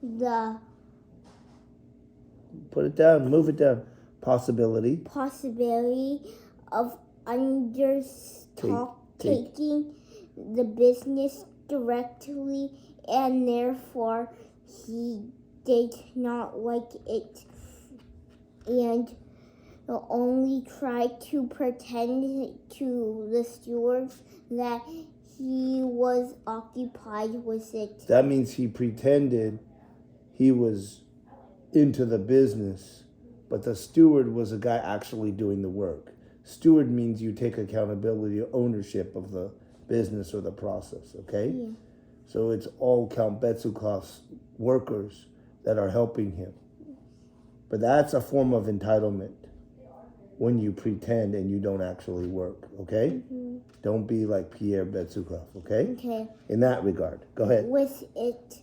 the Put it down. Move it down. Possibility of undertaking the business directly, and therefore he did not like it and only tried to pretend to the stewards that he was occupied with it. That means he pretended he was into the business, but the steward was a guy actually doing the work. Steward means you take accountability, ownership of the business or the process, okay? Yeah. So it's all Count Betsukov's workers that are helping him. But that's a form of entitlement when you pretend and you don't actually work, okay? Mm-hmm. Don't be like Pierre Betsukov, okay? Okay. In that regard. Go ahead. With it,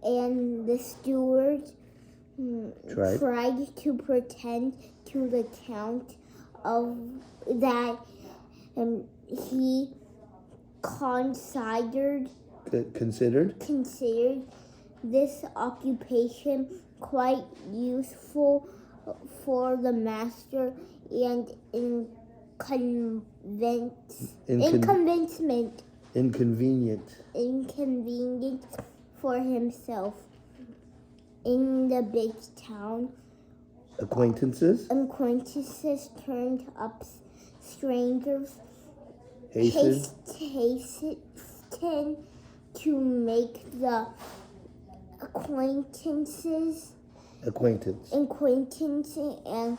and the steward tried to pretend to the count of that he considered this occupation quite useful for the master and inconvenient for himself. In the big town, acquaintances turned up strangers hastened to make the acquaintance and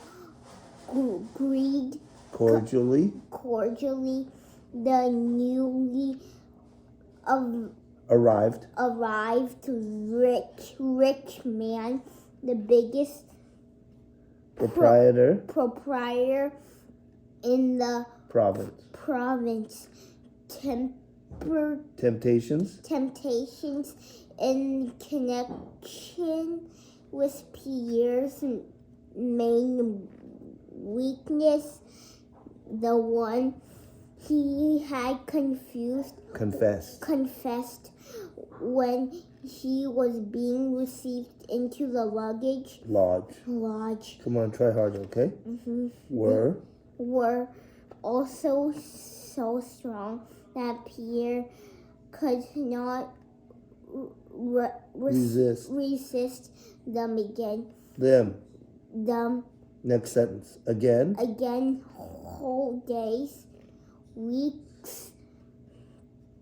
greet cordially the newly arrived rich man, the biggest proprietor in the province. Temptations in connection with Pierre's main weakness, the one he had confessed when he was being received into the lodge. Come on, try harder, okay? Mm-hmm. Were also so strong that Pierre could not resist them again. Them. Next sentence. Again. Whole days, weeks,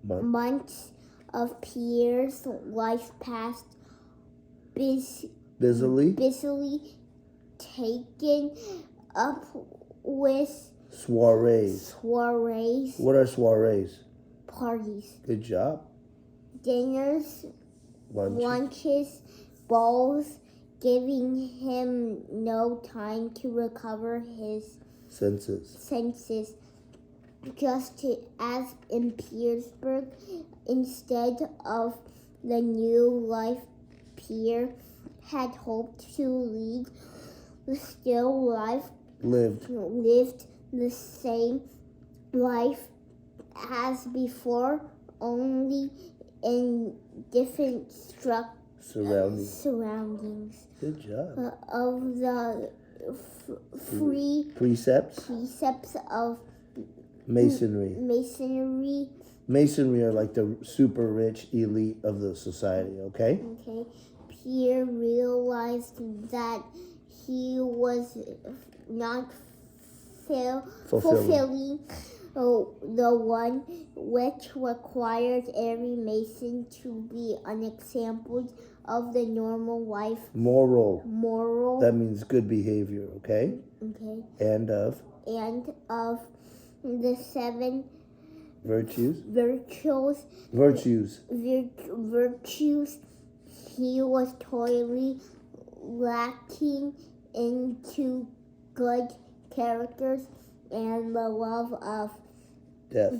months of Pierre's life passed busily taken up with soirees. What are soirees? Parties. Good job. Dinners, lunches, balls, giving him no time to recover his senses. Just as in Petersburg, instead of the new life Pierre had hoped to lead, the still life lived the same life as before, only in different surroundings. Good job. Of the free precepts of masonry. Masonry are like the super rich elite of the society, okay? Okay. Pierre realized that he was not fulfilling the one which required every Mason to be an example of the normal life. Moral. That means good behavior, okay? Okay. And of the 7 virtues. He was totally lacking into good characters and the love of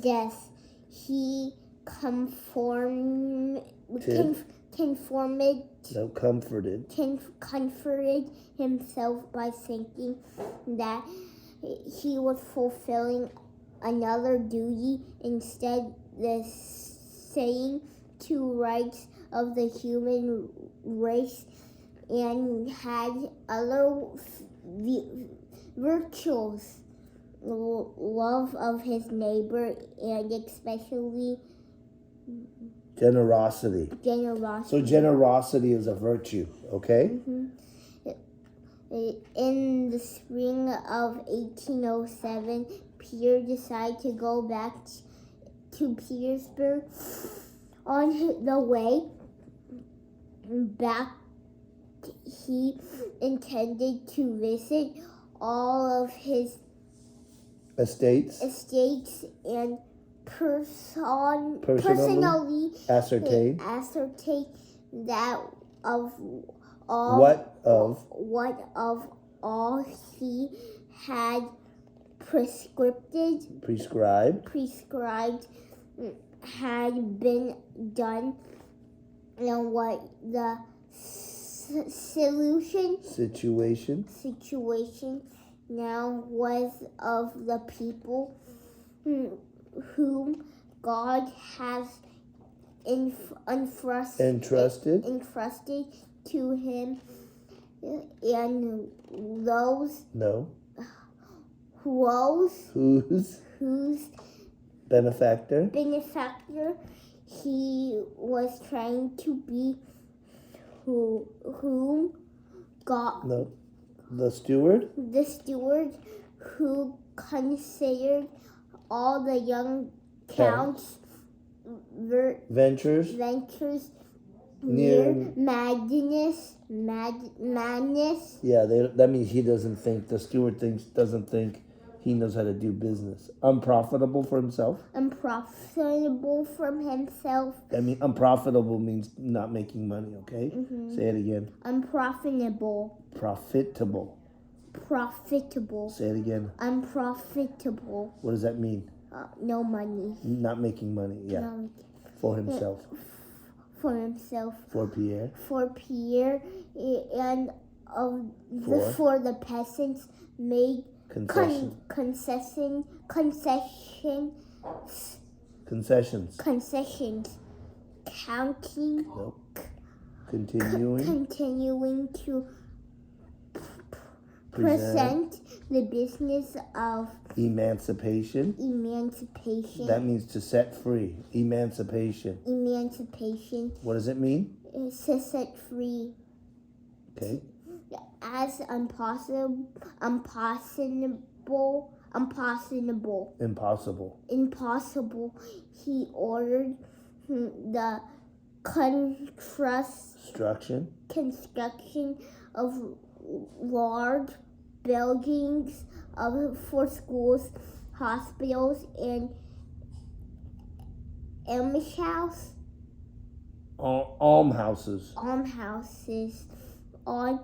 death. He comforted himself by thinking that he was fulfilling another duty, instead the saying two rights of the human race and had other virtues, love of his neighbor, and especially generosity. So generosity is a virtue, okay? In the spring of 1807, Peter decided to go back to Petersburg. On the way back, he intended to visit all of his estates and personally ascertain that of all he had prescribed had been done, and what the situation now was of the people whom God has entrusted to him, and whose benefactor he was trying to be, whom God the steward who considered all the young counts ventures near madness. Yeah, that means he doesn't think, the steward doesn't think he knows how to do business. Unprofitable for himself. I mean, unprofitable means not making money, okay? Say it again. Unprofitable. Profitable. Say it again. Unprofitable. What does that mean? No money. Not making money, yeah. No. For himself. For Pierre. And for the peasants made concessions. Counting. Nope. Continuing to present the business of emancipation. That means to set free. Emancipation. What does it mean? To set free. Okay. As impossible. He ordered the construction of large buildings for schools, hospitals, and almshouses on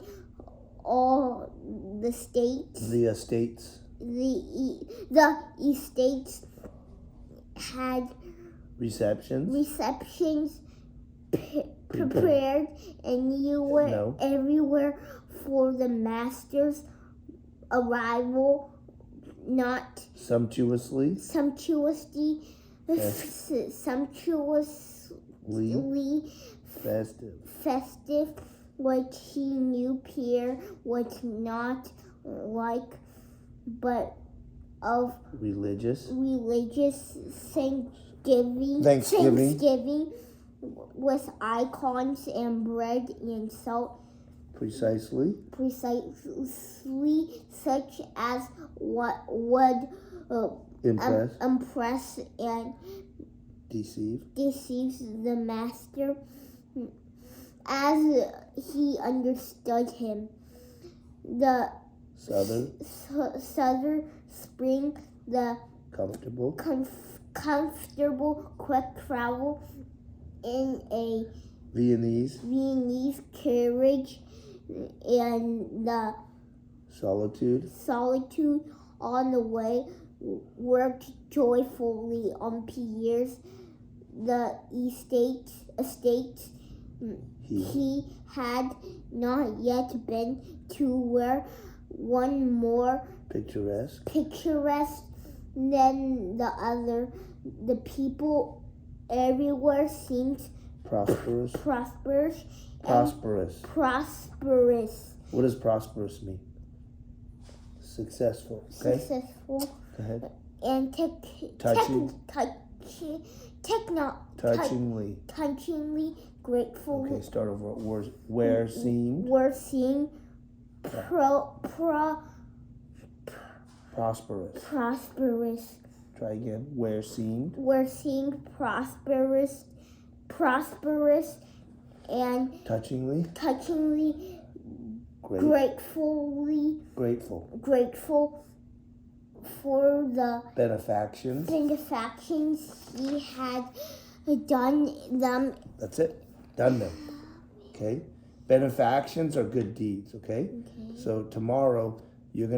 all the states. The estates. The estates had receptions prepared everywhere for the master's arrival, not sumptuously festive, which he knew Pierre was not like, but of religious Thanksgiving with icons and bread and salt. Precisely such as what would impress and deceives the master as he understood him. The southern spring, the comfortable quick travel in a Viennese carriage, and the solitude on the way worked joyfully on Pierre's the estates. He had not yet been to where one more picturesque than the other. The people everywhere seemed Prosperous. prosperous, Prosperous. prosperous, What does prosperous mean? Successful. Okay. successful, Go ahead. and Touchingly. touchingly grateful. Okay, start over. Where seemed. Were seen Prosperous. prosperous. Try again. Where seemed. Were seen prosperous, and Touchingly. grateful for the Benefactions. he had done them. That's it. Done them. Okay. Benefactions are good deeds. Okay. So tomorrow you're going to